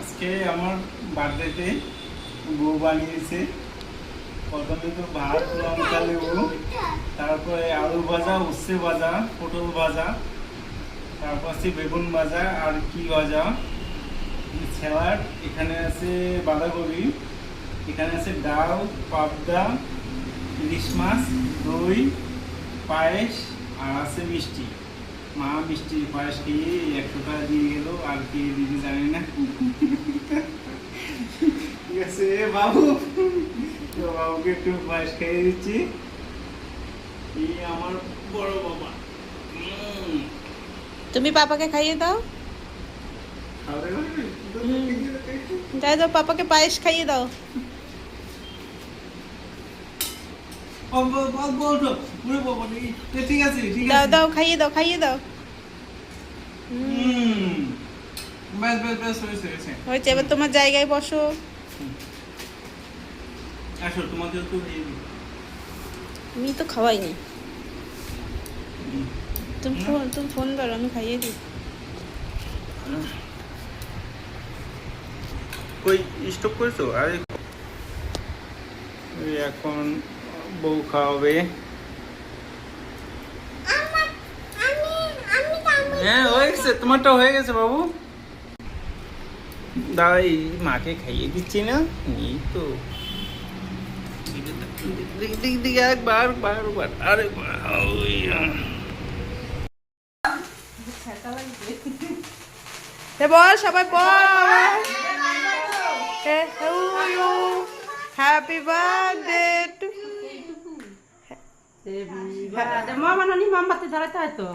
আজকে আমার বার্থডেতে বউ বানিয়েছে। প্রথমে তো ভাত, লঙ্কা, লেবু, তারপরে আলু ভাজা, উচ্ছে ভাজা, পটল ভাজা, তারপর আছে বেগুন ভাজা আর কি ভাজা, স্যালাড, এখানে আছে বাঁধাকপি, এখানে আছে ডাল, পাবদা, ইলিশ মাছ, দই, পায়েস আর আছে মিষ্টি। মা মিষ্টি পায়েস খেয়ে 100 টাকা দিয়ে গেল, আর কে দিদি জানি না। ঠিক আছে বাবু, তো বাবুকে একটু পায়েস খাইয়ে দিচ্ছি। এই আমার বড় বাবা। তুমি পাপাকে খাইয়ে দাও। খাওয়া দাওয়া যাই দাও, পাপাকে পায়েস খাইয়ে দাও। ঠিক আছে ঠিক দাও আছে। দাও, খাইয়ে দাও, খাইয়ে দাও। ব্যাস ব্যাস ব্যাস হয়েছে হয়েছে। হয়েছে, এবার তোমার জায়গায় বসো। আসো তোমাদের তো দিয়ে দিই। আমি তো খাওয়াইনি। তুমি ফোন করো, আমি খাইয়ে দিই। কই স্টপ করেছো? আরে এখন বউ খাওয়াবে। হ্যাঁ হয়ে গেছে, তোমারটা হয়ে গেছে বাবু। দাঁড়াই, মাকে খাইয়ে দিচ্ছি না, এই তো একবার বারবার। আরে বল সবাই বল, হ্যাপি বার্থডে টু মা মাননি মোমবাতি ধরাতে হয় তো।